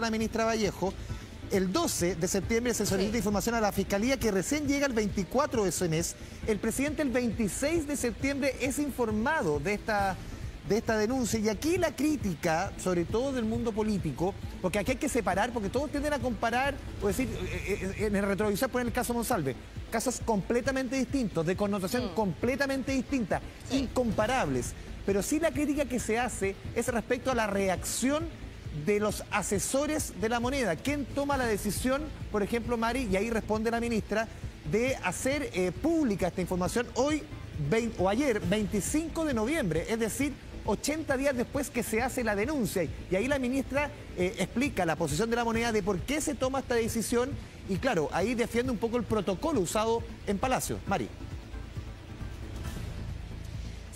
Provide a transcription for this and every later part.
la ministra Vallejo. El 12 de septiembre se solicita información a la Fiscalía que recién llega el 24 de ese mes. El presidente el 26 de septiembre es informado de esta denuncia. Y aquí la crítica, sobre todo del mundo político, porque aquí hay que separar, porque todos tienden a comparar, o decir, en el retrovisor poner el caso Monsalve. Casos completamente distintos, de connotación completamente distinta, incomparables. Pero sí la crítica que se hace es respecto a la reacción de los asesores de la moneda. ¿Quién toma la decisión, por ejemplo, Mari, y ahí responde la ministra, de hacer pública esta información hoy o ayer, 25 de noviembre, es decir, 80 días después que se hace la denuncia? Y ahí la ministra explica la posición de la moneda de por qué se toma esta decisión y, claro, ahí defiende un poco el protocolo usado en Palacio. Mari.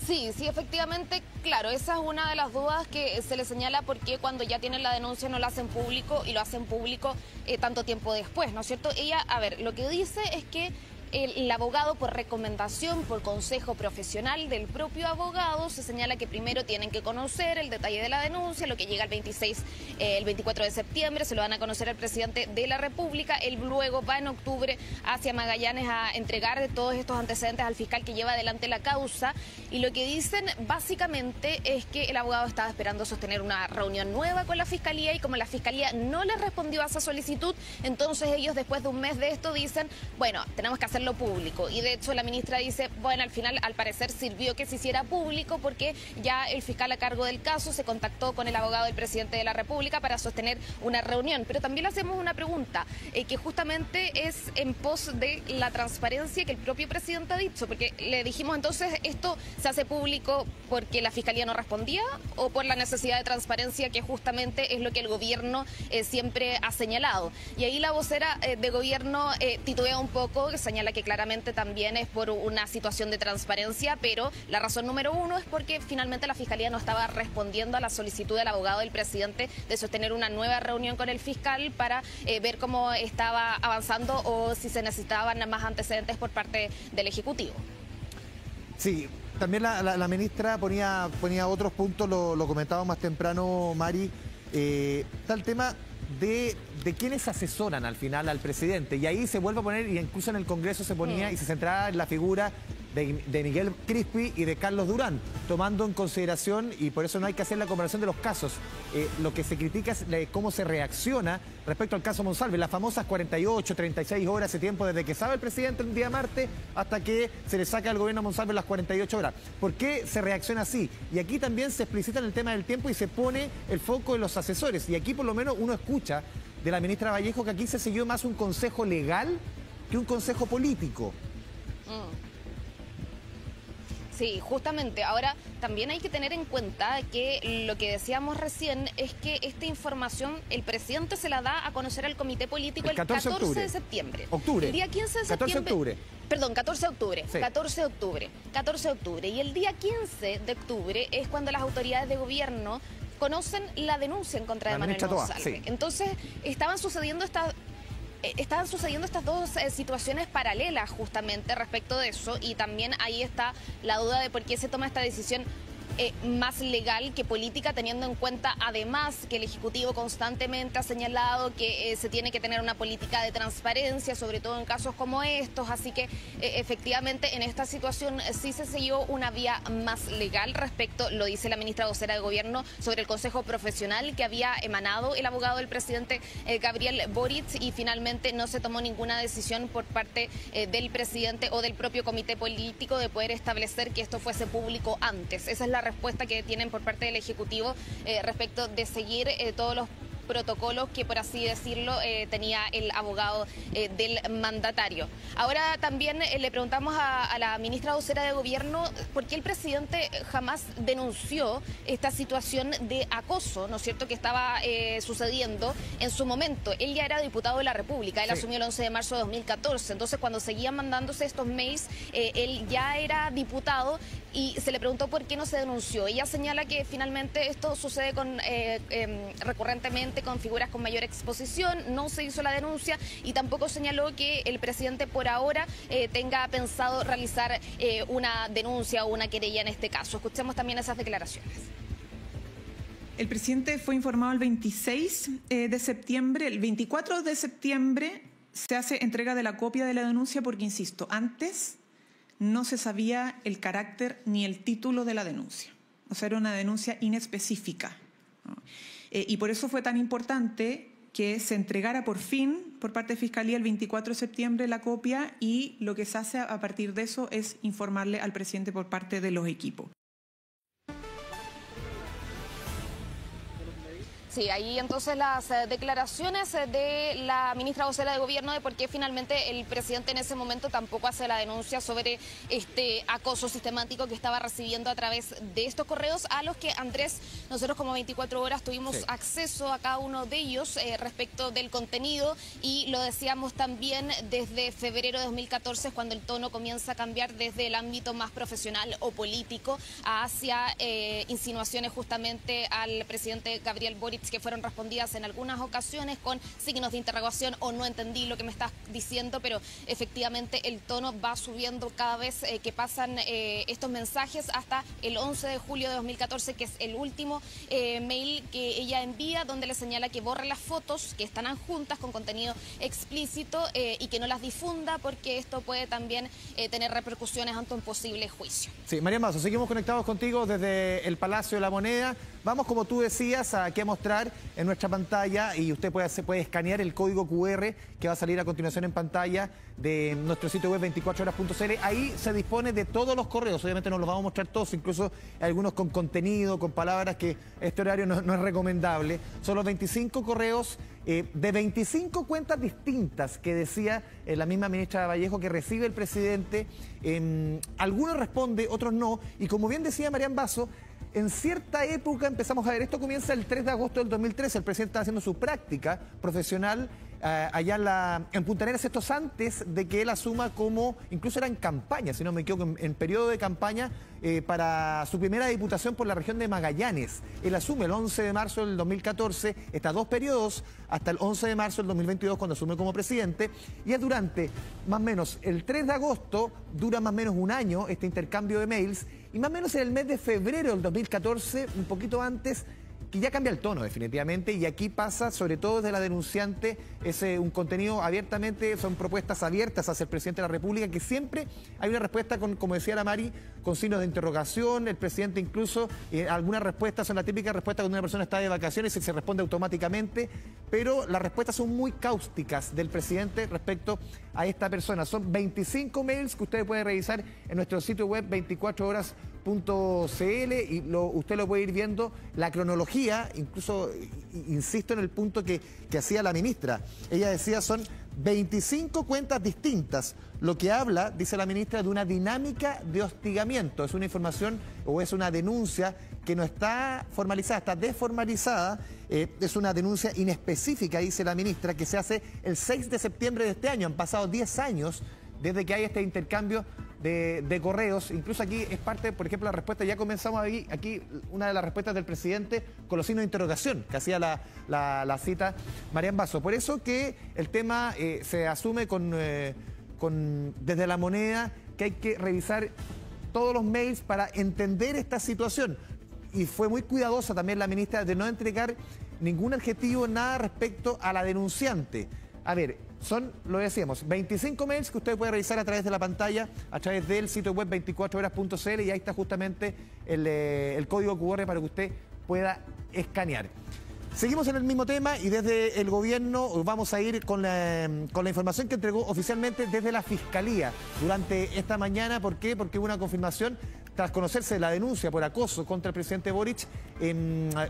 Sí, efectivamente, claro, esa es una de las dudas que se le señala porque cuando ya tienen la denuncia no la hacen público y lo hacen público tanto tiempo después, ¿no es cierto? Ella, a ver, lo que dice es que el abogado, por recomendación, por consejo profesional del propio abogado, se señala que primero tienen que conocer el detalle de la denuncia, lo que llega el 24 de septiembre, se lo van a conocer al presidente de la República, él luego va en octubre hacia Magallanes a entregar todos estos antecedentes al fiscal que lleva adelante la causa, y lo que dicen básicamente es que el abogado estaba esperando sostener una reunión nueva con la fiscalía, y como la fiscalía no le respondió a esa solicitud, entonces ellos después de un mes de esto dicen, bueno, tenemos que hacerlo público. Y de hecho la ministra dice, bueno, al final al parecer sirvió que se hiciera público porque ya el fiscal a cargo del caso se contactó con el abogado del presidente de la República para sostener una reunión. Pero también le hacemos una pregunta que justamente es en pos de la transparencia que el propio presidente ha dicho, porque le dijimos entonces, ¿esto se hace público porque la fiscalía no respondía o por la necesidad de transparencia, que justamente es lo que el gobierno siempre ha señalado? Y ahí la vocera de gobierno titubea un poco, que señala que claramente también es por una situación de transparencia, pero la razón número uno es porque finalmente la Fiscalía no estaba respondiendo a la solicitud del abogado del presidente de sostener una nueva reunión con el fiscal para ver cómo estaba avanzando o si se necesitaban más antecedentes por parte del Ejecutivo. Sí, también la ministra ponía otros puntos, lo comentábamos más temprano, Mari, está el tema de quienes asesoran al final al presidente, y ahí se vuelve a poner, y incluso en el Congreso se ponía y se centraba en la figura de Miguel Crispi y de Carlos Durán, tomando en consideración, y por eso no hay que hacer la comparación de los casos, lo que se critica es cómo se reacciona respecto al caso Monsalve, las famosas 48, 36 horas, ese tiempo desde que sabe el presidente un día martes hasta que se le saca al gobierno a Monsalve las 48 horas. ¿Por qué se reacciona así? Y aquí también se explicita en el tema del tiempo y se pone el foco en los asesores, y aquí por lo menos uno escucha de la ministra Vallejo que aquí se siguió más un consejo legal que un consejo político. Sí, justamente. Ahora, también hay que tener en cuenta que lo que decíamos recién es que esta información el presidente se la da a conocer al comité político el 14 de septiembre. Octubre. El día 15 de septiembre. 14 de octubre. Perdón, 14 de octubre. Sí. 14 de octubre. 14 de octubre. Y el día 15 de octubre es cuando las autoridades de gobierno conocen la denuncia en contra de Manuel Monsalve. Sí. Entonces, estaban sucediendo estas dos situaciones paralelas justamente respecto de eso, y también ahí está la duda de por qué se toma esta decisión más legal que política, teniendo en cuenta además que el Ejecutivo constantemente ha señalado que se tiene que tener una política de transparencia, sobre todo en casos como estos, así que efectivamente en esta situación sí se siguió una vía más legal respecto, lo dice la ministra vocera de Gobierno, sobre el consejo profesional que había emanado el abogado del presidente Gabriel Boric, y finalmente no se tomó ninguna decisión por parte del presidente o del propio comité político de poder establecer que esto fuese público antes. Esa es la respuesta que tienen por parte del Ejecutivo respecto de seguir todos los protocolos que, por así decirlo, tenía el abogado del mandatario. Ahora también le preguntamos a la ministra vocera de Gobierno por qué el presidente jamás denunció esta situación de acoso, ¿no es cierto?, que estaba sucediendo en su momento. Él ya era diputado de la República, él asumió el 11 de marzo de 2014, entonces cuando seguían mandándose estos mails, él ya era diputado y se le preguntó por qué no se denunció. Ella señala que finalmente esto sucede recurrentemente con figuras con mayor exposición, no se hizo la denuncia y tampoco señaló que el presidente por ahora tenga pensado realizar una denuncia o una querella en este caso. Escuchemos también esas declaraciones. El presidente fue informado el 26 de septiembre, el 24 de septiembre se hace entrega de la copia de la denuncia porque, insisto, antes no se sabía el carácter ni el título de la denuncia. O sea, era una denuncia inespecífica, ¿no? Y por eso fue tan importante que se entregara por fin por parte de Fiscalía el 24 de septiembre la copia, y lo que se hace a partir de eso es informarle al presidente por parte de los equipos. Sí, ahí entonces las declaraciones de la ministra vocera de Gobierno de por qué finalmente el presidente en ese momento tampoco hace la denuncia sobre este acoso sistemático que estaba recibiendo a través de estos correos, a los que, Andrés, nosotros como 24 horas tuvimos acceso a cada uno de ellos respecto del contenido, y lo decíamos también desde febrero de 2014, cuando el tono comienza a cambiar desde el ámbito más profesional o político hacia insinuaciones justamente al presidente Gabriel Boric, que fueron respondidas en algunas ocasiones con signos de interrogación o no entendí lo que me estás diciendo, pero efectivamente el tono va subiendo cada vez que pasan estos mensajes, hasta el 11 de julio de 2014, que es el último mail que ella envía, donde le señala que borre las fotos que están adjuntas con contenido explícito y que no las difunda, porque esto puede también tener repercusiones ante un posible juicio. Sí, Marian Basso, seguimos conectados contigo desde el Palacio de la Moneda. Vamos, como tú decías, aquí a mostrar en nuestra pantalla, y usted puede escanear el código QR que va a salir a continuación en pantalla de nuestro sitio web 24horas.cl. Ahí se dispone de todos los correos, obviamente nos los vamos a mostrar todos, incluso algunos con contenido, con palabras que este horario no es recomendable. Son los 25 correos de 25 cuentas distintas que decía la misma ministra Vallejo que recibe el presidente. Algunos responde, otros no, y como bien decía Marian Basso, en cierta época empezamos a ver, esto comienza el 3 de agosto del 2013, el presidente está haciendo su práctica profesional allá en Punta Arenas, esto es antes de que él asuma como, incluso era en campaña, si no me equivoco, en periodo de campaña para su primera diputación por la región de Magallanes. Él asume el 11 de marzo del 2014, está 2 periodos, hasta el 11 de marzo del 2022 cuando asume como presidente, y es durante más o menos el 3 de agosto, dura más o menos un año este intercambio de mails, y más o menos en el mes de febrero del 2014, un poquito antes, que ya cambia el tono definitivamente, y aquí pasa, sobre todo desde la denunciante, es un contenido abiertamente, son propuestas abiertas hacia el presidente de la República, que siempre hay una respuesta, como decía la Mari, con signos de interrogación. El presidente incluso, algunas respuestas son la típica respuesta cuando una persona está de vacaciones y se responde automáticamente, pero las respuestas son muy cáusticas del presidente respecto a esta persona. Son 25 mails que ustedes pueden revisar en nuestro sitio web 24horas.cl, y usted lo puede ir viendo, la cronología, incluso insisto en el punto que hacía la ministra. Ella decía son 25 cuentas distintas, lo que habla, dice la ministra, de una dinámica de hostigamiento. Es una información o es una denuncia que no está formalizada, está desformalizada, es una denuncia inespecífica, dice la ministra, que se hace el 6 de septiembre de este año. Han pasado 10 años desde que hay este intercambio de correos. Incluso aquí es parte, por ejemplo, la respuesta, ya comenzamos aquí una de las respuestas del presidente con los signos de interrogación que hacía la cita Marian Basso. Por eso que el tema se asume desde la Moneda, que hay que revisar todos los mails para entender esta situación. Y fue muy cuidadosa también la ministra de no entregar ningún adjetivo, nada respecto a la denunciante. A ver, lo decíamos, 25 mails que usted puede revisar a través de la pantalla, a través del sitio web 24horas.cl, y ahí está justamente el código QR para que usted pueda escanear. Seguimos en el mismo tema, y desde el gobierno vamos a ir con la información que entregó oficialmente desde la Fiscalía durante esta mañana. ¿Por qué? Porque hubo una confirmación. Tras conocerse la denuncia por acoso contra el presidente Boric,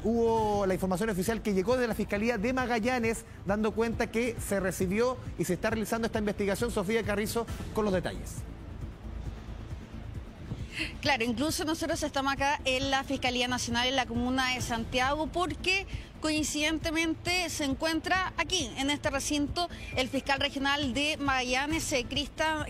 hubo la información oficial que llegó de la Fiscalía de Magallanes, dando cuenta que se recibió y se está realizando esta investigación. Sofía Carrizo con los detalles. Claro, incluso nosotros estamos acá en la Fiscalía Nacional en la comuna de Santiago, porque coincidentemente se encuentra aquí, en este recinto, el fiscal regional de Magallanes, Cristian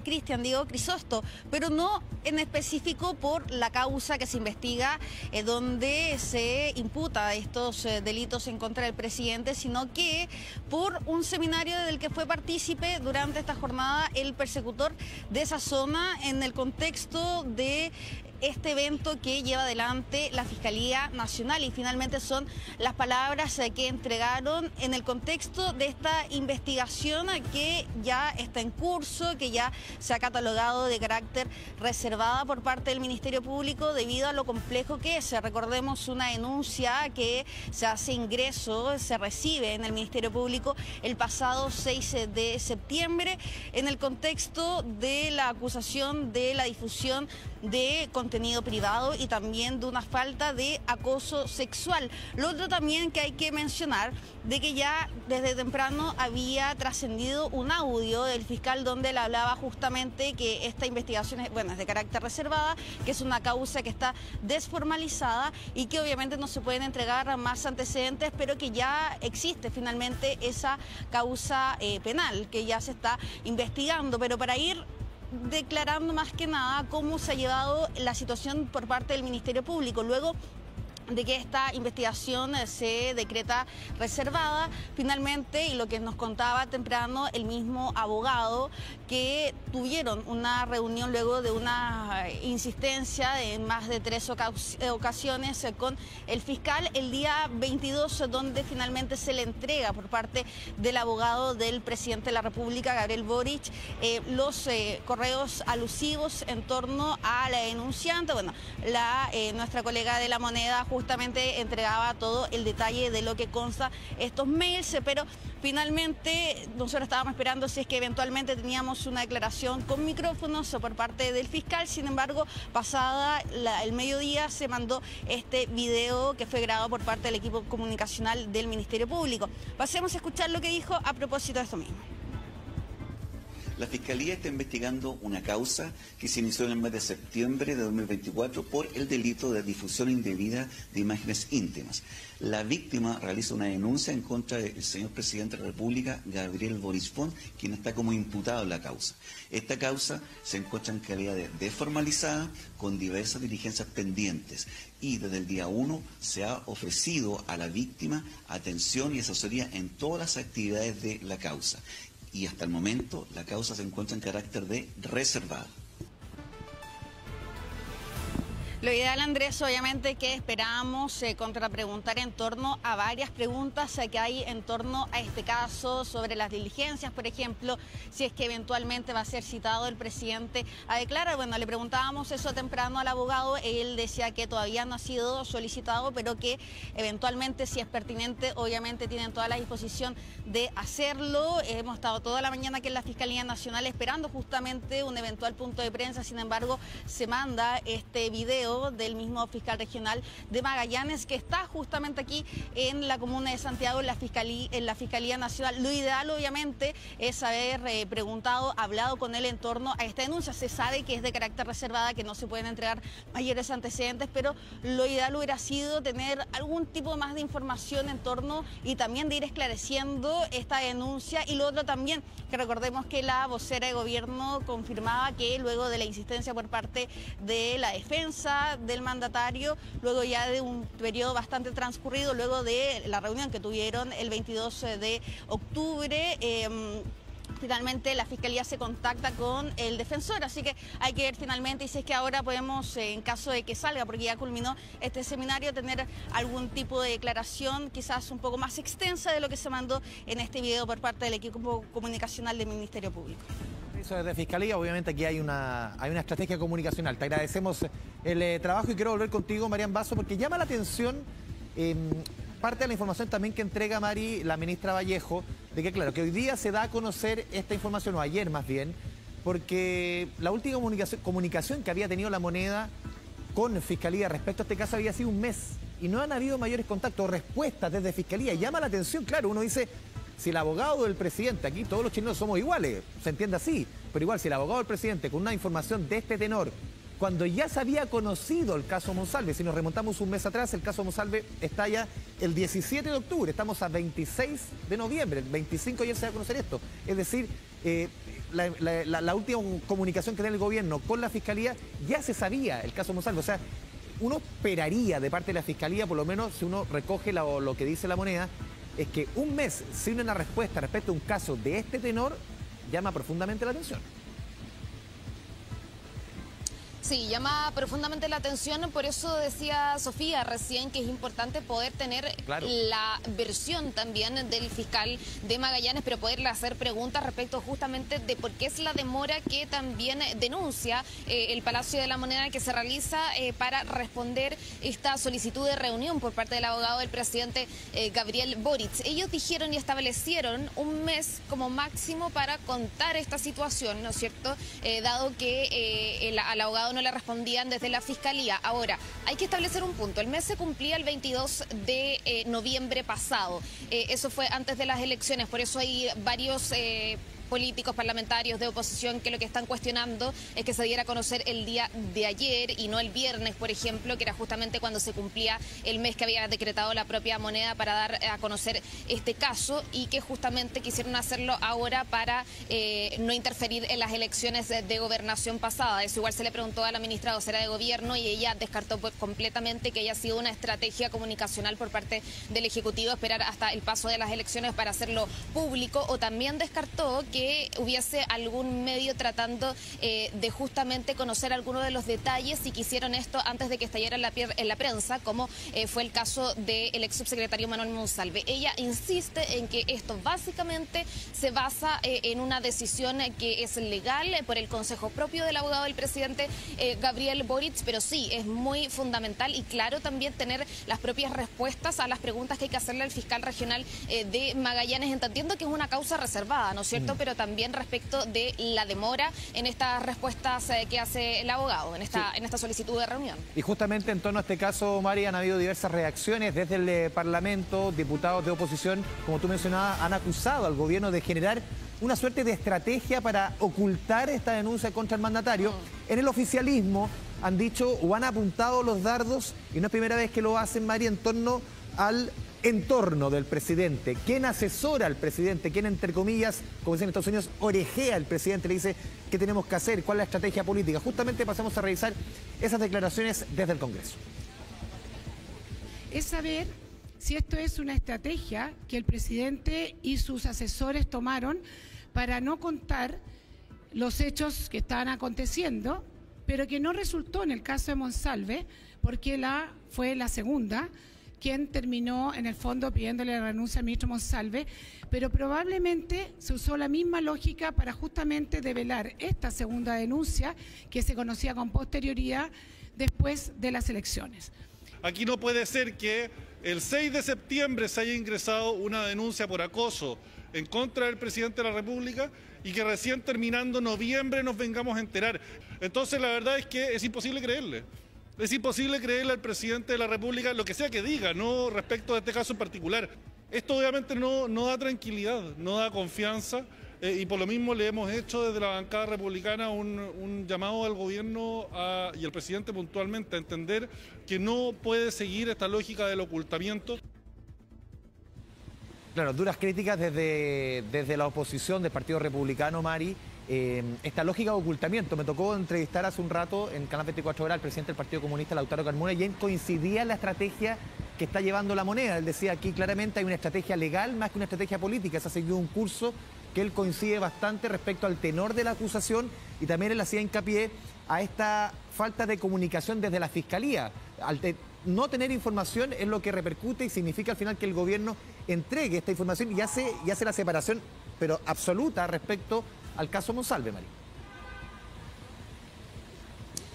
Crisosto, pero no en específico por la causa que se investiga, donde se imputa estos delitos en contra del presidente, sino que por un seminario del que fue partícipe durante esta jornada el persecutor de esa zona, en el contexto de este evento que lleva adelante la Fiscalía Nacional, y finalmente son las palabras que entregaron en el contexto de esta investigación que ya está en curso, que ya se ha catalogado de carácter reservada por parte del Ministerio Público debido a lo complejo que es. Recordemos una denuncia que se hace ingreso, se recibe en el Ministerio Público el pasado 6 de septiembre en el contexto de la acusación de la difusión de contenido privado y también de una falta de acoso sexual. Lo otro también que hay que mencionar de que ya desde temprano había trascendido un audio del fiscal donde él hablaba justamente que esta investigación es de carácter reservada, que es una causa que está desformalizada y que obviamente no se pueden entregar más antecedentes, pero que ya existe finalmente esa causa penal, que ya se está investigando. Pero para ir declarando más que nada cómo se ha llevado la situación por parte del Ministerio Público, luego de que esta investigación se decreta reservada, finalmente, y lo que nos contaba temprano el mismo abogado, que tuvieron una reunión luego de una insistencia de más de 3 ocasiones con el fiscal el día 22, donde finalmente se le entrega por parte del abogado del presidente de la República, Gabriel Boric, los correos alusivos en torno a la denunciante. Nuestra colega de La Moneda justamente entregaba todo el detalle de lo que consta estos mails, pero finalmente nosotros estábamos esperando si es que eventualmente teníamos una declaración con micrófonos por parte del fiscal. Sin embargo, pasada el mediodía se mandó este video que fue grabado por parte del equipo comunicacional del Ministerio Público. Pasemos a escuchar lo que dijo a propósito de esto mismo. La Fiscalía está investigando una causa que se inició en el mes de septiembre de 2024 por el delito de difusión indebida de imágenes íntimas. La víctima realiza una denuncia en contra del señor presidente de la República, Gabriel Boric Font, quien está como imputado en la causa. Esta causa se encuentra en calidad de desformalizada, con diversas diligencias pendientes, y desde el día 1 se ha ofrecido a la víctima atención y asesoría en todas las actividades de la causa. Y hasta el momento la causa se encuentra en carácter de reservada. Lo ideal, Andrés, obviamente que esperábamos contrapreguntar en torno a varias preguntas que hay en torno a este caso, sobre las diligencias, por ejemplo, si es que eventualmente va a ser citado el presidente a declarar. Bueno, le preguntábamos eso temprano al abogado, él decía que todavía no ha sido solicitado, pero que eventualmente, si es pertinente, obviamente tienen toda la disposición de hacerlo. Hemos estado toda la mañana aquí en la Fiscalía Nacional esperando justamente un eventual punto de prensa. Sin embargo, se manda este video del mismo fiscal regional de Magallanes, que está justamente aquí en la comuna de Santiago, en la Fiscalía Nacional. Lo ideal, obviamente, es haber preguntado, hablado con él en torno a esta denuncia. Se sabe que es de carácter reservada, que no se pueden entregar mayores antecedentes, pero lo ideal hubiera sido tener algún tipo más de información en torno y también de ir esclareciendo esta denuncia. Y lo otro también, que recordemos que la vocera de gobierno confirmaba que luego de la insistencia por parte de la defensa del mandatario, luego ya de un periodo bastante transcurrido, luego de la reunión que tuvieron el 22 de octubre, finalmente la Fiscalía se contacta con el defensor, así que hay que ver finalmente, y si es que ahora podemos, en caso de que salga, porque ya culminó este seminario, tener algún tipo de declaración quizás un poco más extensa de lo que se mandó en este video por parte del equipo comunicacional del Ministerio Público. Eso desde Fiscalía, obviamente aquí hay una estrategia comunicacional. Te agradecemos el trabajo y quiero volver contigo, Marian Basso, porque llama la atención parte de la información también que entrega la ministra Vallejo, de que claro, que hoy día se da a conocer esta información, o ayer más bien, porque la última comunicación que había tenido La Moneda con Fiscalía respecto a este caso había sido un mes y no han habido mayores contactos o respuestas desde Fiscalía. Llama la atención, claro, uno dice, si el abogado del presidente, aquí todos los chilenos somos iguales, se entiende así, pero igual si el abogado del presidente con una información de este tenor, cuando ya se había conocido el caso Monsalve, si nos remontamos un mes atrás, el caso Monsalve estalla el 17 de octubre, estamos a 26 de noviembre, el 25 ya se va a conocer esto. Es decir, la última comunicación que tiene el gobierno con la Fiscalía, ya se sabía el caso Monsalve. O sea, uno esperaría de parte de la Fiscalía, por lo menos si uno recoge lo que dice La Moneda, es que un mes sin una respuesta respecto a un caso de este tenor llama profundamente la atención. Sí, llama profundamente la atención, por eso decía Sofía recién que es importante poder tener la versión también del fiscal de Magallanes, pero poderle hacer preguntas respecto justamente de por qué es la demora que también denuncia el Palacio de la Moneda que se realiza para responder esta solicitud de reunión por parte del abogado del presidente Gabriel Boric. Ellos dijeron y establecieron un mes como máximo para contar esta situación, ¿no es cierto? Dado que al abogado no le respondían desde la Fiscalía. Ahora, hay que establecer un punto. El mes se cumplía el 22 de noviembre pasado. Eso fue antes de las elecciones, por eso hay varios políticos parlamentarios de oposición que lo que están cuestionando es que se diera a conocer el día de ayer y no el viernes, por ejemplo, que era justamente cuando se cumplía el mes que había decretado la propia Moneda para dar a conocer este caso, y que justamente quisieron hacerlo ahora para no interferir en las elecciones de gobernación pasada. Eso igual se le preguntó a la ministra vocera de Gobierno y ella descartó completamente que haya sido una estrategia comunicacional por parte del Ejecutivo esperar hasta el paso de las elecciones para hacerlo público, o también descartó que hubiese algún medio tratando de justamente conocer algunos de los detalles y que hicieron esto antes de que estallara en la prensa, como fue el caso del ex subsecretario Manuel Monsalve. Ella insiste en que esto básicamente se basa en una decisión que es legal por el consejo propio del abogado del presidente Gabriel Boric, pero sí, es muy fundamental y claro también tener las propias respuestas a las preguntas que hay que hacerle al fiscal regional de Magallanes, entendiendo que es una causa reservada, ¿no es cierto? Pero también respecto de la demora en estas respuestas que hace el abogado, en esta solicitud de reunión. Y justamente en torno a este caso, Mari, han habido diversas reacciones desde el Parlamento. Diputados de oposición, como tú mencionabas, han acusado al gobierno de generar una suerte de estrategia para ocultar esta denuncia contra el mandatario. En el oficialismo han dicho o han apuntado los dardos, y no es primera vez que lo hacen, Mari, en torno al entorno del presidente. ¿Quién asesora al presidente? ¿Quién, entre comillas, como dicen en Estados Unidos, orejea al presidente? Le dice qué tenemos que hacer, cuál es la estrategia política. Justamente pasamos a revisar esas declaraciones desde el Congreso. Es saber si esto es una estrategia que el presidente y sus asesores tomaron para no contar los hechos que estaban aconteciendo, pero que no resultó en el caso de Monsalve, porque fue la segunda quien terminó en el fondo pidiéndole la renuncia al ministro Monsalve, pero probablemente se usó la misma lógica para justamente develar esta segunda denuncia que se conocía con posterioridad después de las elecciones. Aquí no puede ser que el 6 de septiembre se haya ingresado una denuncia por acoso en contra del presidente de la República y que recién terminando noviembre nos vengamos a enterar. Entonces la verdad es que es imposible creerle. Es imposible creerle al presidente de la República lo que sea que diga, no respecto a este caso en particular. Esto obviamente no da tranquilidad, no da confianza, y por lo mismo le hemos hecho desde la bancada republicana un llamado al gobierno y al presidente puntualmente a entender que no puede seguir esta lógica del ocultamiento. Claro, duras críticas desde la oposición del Partido Republicano, Mari. Esta lógica de ocultamiento. Me tocó entrevistar hace un rato en Canal 24 Horas al presidente del Partido Comunista, Lautaro Carmona, y él coincidía en la estrategia que está llevando la Moneda. Él decía aquí claramente hay una estrategia legal más que una estrategia política. Se ha seguido un curso que él coincide bastante respecto al tenor de la acusación, y también él hacía hincapié a esta falta de comunicación desde la Fiscalía. Al no tener información es lo que repercute y significa al final que el gobierno entregue esta información y hace la separación, pero absoluta, respecto al caso Monsalve, María.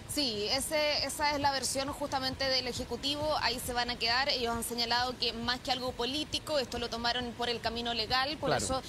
Sí, esa es la versión justamente del Ejecutivo, ahí se van a quedar. Ellos han señalado que más que algo político, esto lo tomaron por el camino legal, por eso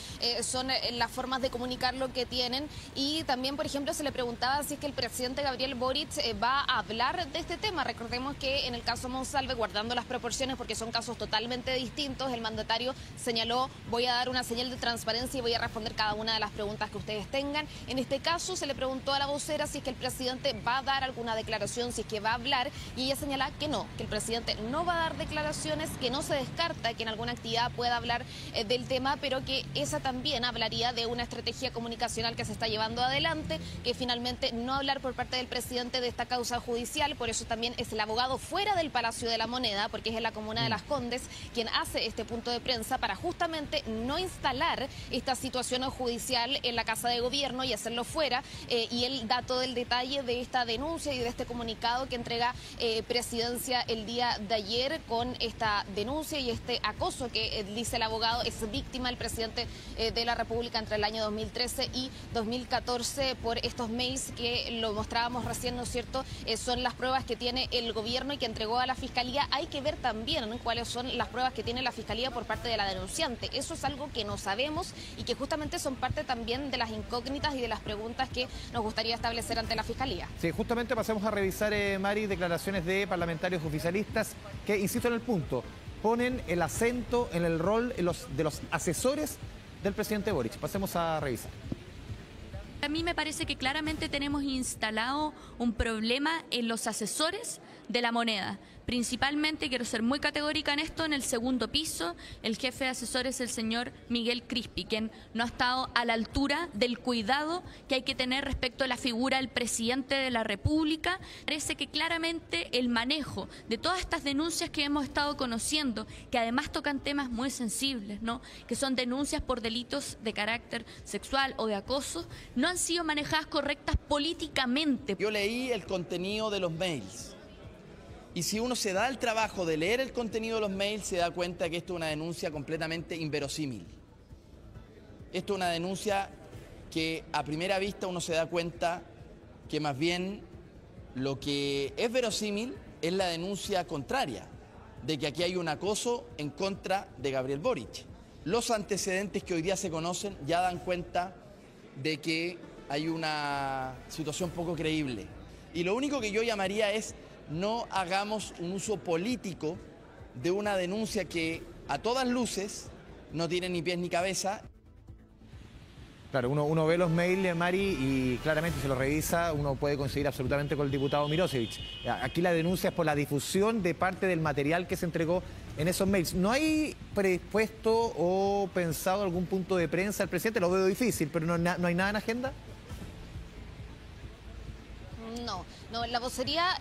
son las formas de comunicar lo que tienen. Y también, por ejemplo, se le preguntaba si es que el presidente Gabriel Boric va a hablar de este tema. Recordemos que en el caso Monsalve, guardando las proporciones porque son casos totalmente distintos, el mandatario señaló: voy a dar una señal de transparencia y voy a responder cada una de las preguntas que ustedes tengan. En este caso se le preguntó a la vocera si es que el presidente va a dar alguna declaración, si es que va a hablar, y ella señala que no, que el presidente no va a dar declaraciones, que no se descarta que en alguna actividad pueda hablar del tema, pero que esa también hablaría de una estrategia comunicacional que se está llevando adelante, que finalmente no hablar por parte del presidente de esta causa judicial. Por eso también es el abogado fuera del Palacio de la Moneda, porque es en la comuna de Las Condes quien hace este punto de prensa para justamente no instalar esta situación judicial en la Casa de Gobierno y hacerlo fuera, y él da todo el detalle de esta denuncia denuncia y de este comunicado que entrega Presidencia el día de ayer con esta denuncia y este acoso que dice el abogado es víctima el presidente de la República entre el año 2013 y 2014 por estos mails que lo mostrábamos recién, ¿no es cierto? Son las pruebas que tiene el gobierno y que entregó a la Fiscalía. Hay que ver también, ¿no?, cuáles son las pruebas que tiene la Fiscalía por parte de la denunciante. Eso es algo que no sabemos y que justamente son parte también de las incógnitas y de las preguntas que nos gustaría establecer ante la Fiscalía. Sí, justamente pasemos a revisar, Mari, declaraciones de parlamentarios oficialistas que, insisto en el punto, ponen el acento en el rol de los asesores del presidente Boric. Pasemos a revisar. A mí me parece que claramente tenemos instalado un problema en los asesores de la moneda. Principalmente, quiero ser muy categórica en esto, en el segundo piso, el jefe de asesores es el señor Miguel Crispi, quien no ha estado a la altura del cuidado que hay que tener respecto a la figura del presidente de la República. Parece que claramente el manejo de todas estas denuncias que hemos estado conociendo, que además tocan temas muy sensibles, ¿no?, que son denuncias por delitos de carácter sexual o de acoso, no han sido manejadas correctas políticamente. Yo leí el contenido de los mails. Y si uno se da el trabajo de leer el contenido de los mails, se da cuenta que esto es una denuncia completamente inverosímil. Esto es una denuncia que a primera vista uno se da cuenta que más bien lo que es verosímil es la denuncia contraria, de que aquí hay un acoso en contra de Gabriel Boric. Los antecedentes que hoy día se conocen ya dan cuenta de que hay una situación poco creíble. Y lo único que yo llamaría es: no hagamos un uso político de una denuncia que a todas luces no tiene ni pies ni cabeza. Claro, uno ve los mails, Mari, y claramente se los revisa, uno puede coincidir absolutamente con el diputado Mirosevic. Aquí la denuncia es por la difusión de parte del material que se entregó en esos mails. ¿No hay predispuesto o pensado algún punto de prensa al presidente? Lo veo difícil, pero ¿no hay nada en agenda? No, la vocería...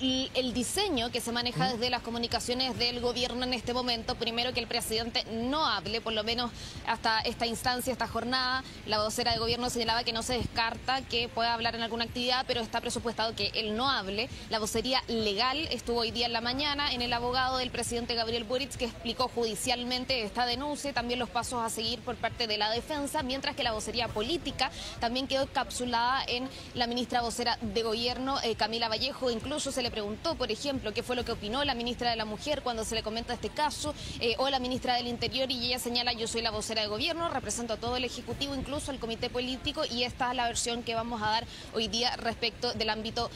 el diseño que se maneja desde las comunicaciones del gobierno en este momento, primero que el presidente no hable, por lo menos hasta esta instancia, esta jornada, la vocera de gobierno señalaba que no se descarta que pueda hablar en alguna actividad, pero está presupuestado que él no hable. La vocería legal estuvo hoy día en la mañana en el abogado del presidente Gabriel Boric, que explicó judicialmente esta denuncia y también los pasos a seguir por parte de la defensa, mientras que la vocería política también quedó encapsulada en la ministra vocera de gobierno, Camila Vallejo. Incluso se le preguntó, por ejemplo, qué fue lo que opinó la ministra de la Mujer cuando se le comenta este caso, o la ministra del Interior, y ella señala: yo soy la vocera de gobierno, represento a todo el Ejecutivo, incluso al Comité Político, y esta es la versión que vamos a dar hoy día respecto del ámbito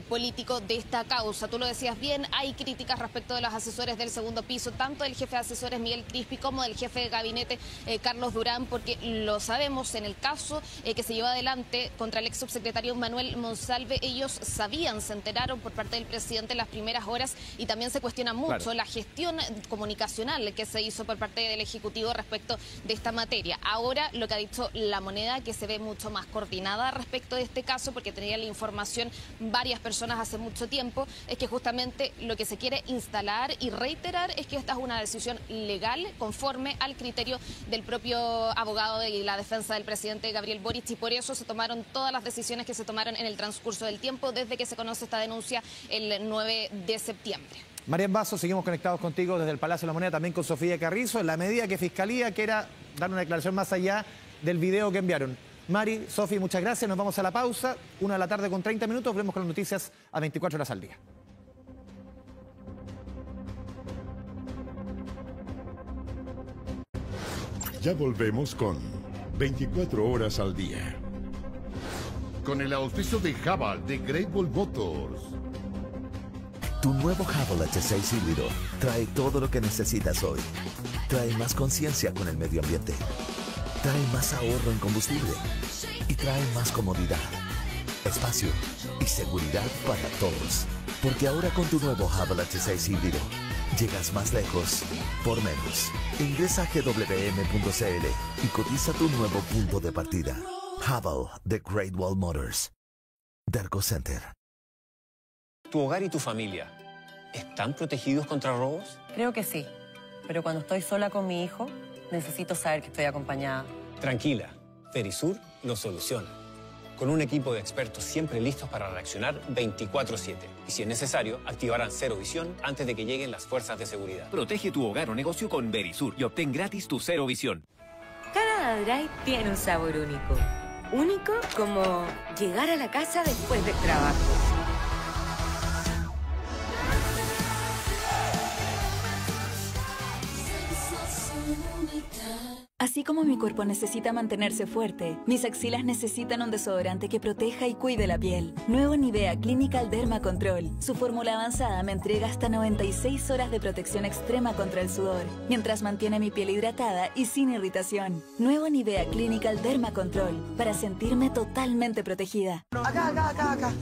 político de esta causa. Tú lo decías bien, hay críticas respecto de los asesores del segundo piso, tanto del jefe de asesores Miguel Crispi como del jefe de gabinete Carlos Durán, porque lo sabemos, en el caso que se llevó adelante contra el ex subsecretario Manuel Monsalve, ellos sabían, se enteraron por parte del presidente en las primeras horas, y también se cuestiona mucho la gestión comunicacional que se hizo por parte del Ejecutivo respecto de esta materia. Ahora lo que ha dicho La Moneda, que se ve mucho más coordinada respecto de este caso, porque tenía la información varias personas hace mucho tiempo, es que justamente lo que se quiere instalar y reiterar es que esta es una decisión legal conforme al criterio del propio abogado de la defensa del presidente Gabriel Boric, y por eso se tomaron todas las decisiones que se tomaron en el transcurso del tiempo desde que se conoce esta denuncia el 9 de septiembre. Marian Basso, seguimos conectados contigo desde el Palacio de la Moneda, también con Sofía Carrizo, en la medida que Fiscalía quiera dar una declaración más allá del video que enviaron. Mari, Sofía, muchas gracias, nos vamos a la pausa, 1:30 p.m, volvemos con las noticias a 24 horas al día. Ya volvemos con 24 horas al día. Con el auspicio de Haval de Great Wall Motors. Tu nuevo Haval H6 híbrido trae todo lo que necesitas hoy. Trae más conciencia con el medio ambiente. Trae más ahorro en combustible. Y trae más comodidad, espacio y seguridad para todos. Porque ahora con tu nuevo Haval H6 híbrido, llegas más lejos por menos. Ingresa a gwm.cl y cotiza tu nuevo punto de partida. Haval de Great Wall Motors. Derco Center. ¿Tu hogar y tu familia están protegidos contra robos? Creo que sí, pero cuando estoy sola con mi hijo, necesito saber que estoy acompañada. Tranquila, Verisur lo soluciona. con un equipo de expertos siempre listos para reaccionar 24/7. Y si es necesario, activarán Cero Visión antes de que lleguen las fuerzas de seguridad. Protege tu hogar o negocio con Verisur y obtén gratis tu Cero Visión. Cada Drive tiene un sabor único. Único como llegar a la casa después del trabajo. Así como mi cuerpo necesita mantenerse fuerte, mis axilas necesitan un desodorante que proteja y cuide la piel. Nuevo Nivea Clinical Derma Control. Su fórmula avanzada me entrega hasta 96 horas de protección extrema contra el sudor, mientras mantiene mi piel hidratada y sin irritación. Nuevo Nivea Clinical Derma Control, para sentirme totalmente protegida. Acá.